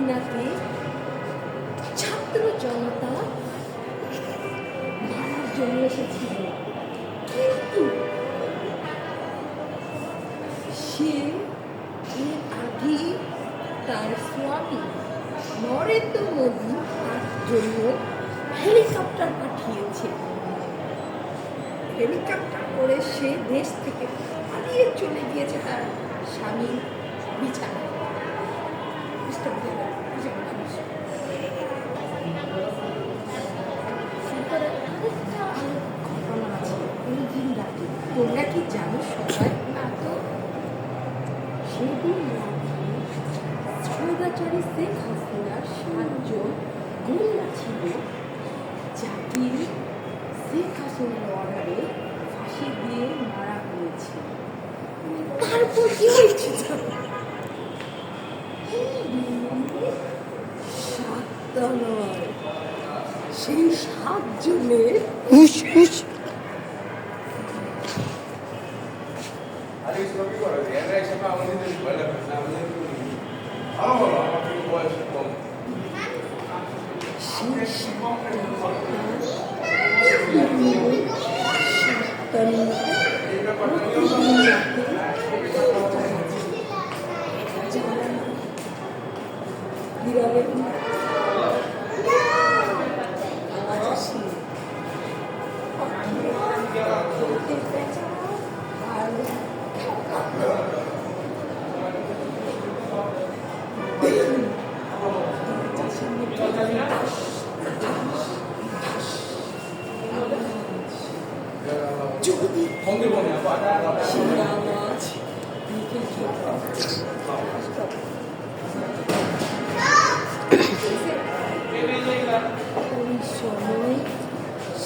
মদিনাতে ছাত্র জনতা মারার জন্য এসেছিল, কিন্তু সে এর আগে তার স্বামী নরেন্দ্র মোদী তার জন্য হেলিকপ্টার পাঠিয়েছে। হেলিকপ্টার করে সে দেশ থেকে পালিয়ে চলে গিয়েছে তার স্বামীর বিছানায়। ঘটনা আছে ওই দিন রাতে, তোমরা কি জানো সবাই? না তো সেদিন রাতে স্বৈরাচারী শেখ হাসিনার 7 জন গুন্ডা ছিল, যাকে শেখ হাসিনার অর্ডারে ফাঁসি দিয়ে মারা হয়েছে। তারপর কি হয়েছে? সেই 7 জনের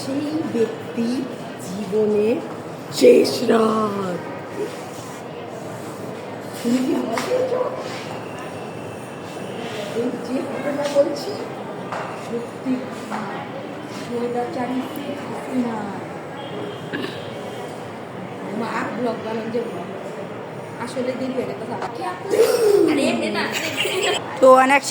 সেই ব্যক্তি জীবনের শেষ রাত। যে ঘটনা বলছি সত্যি, স্বৈরাচারী শেখ হাসিনা ব্লগ বানান যে আসলে দেরি হয়ে গেছে। তো অনেক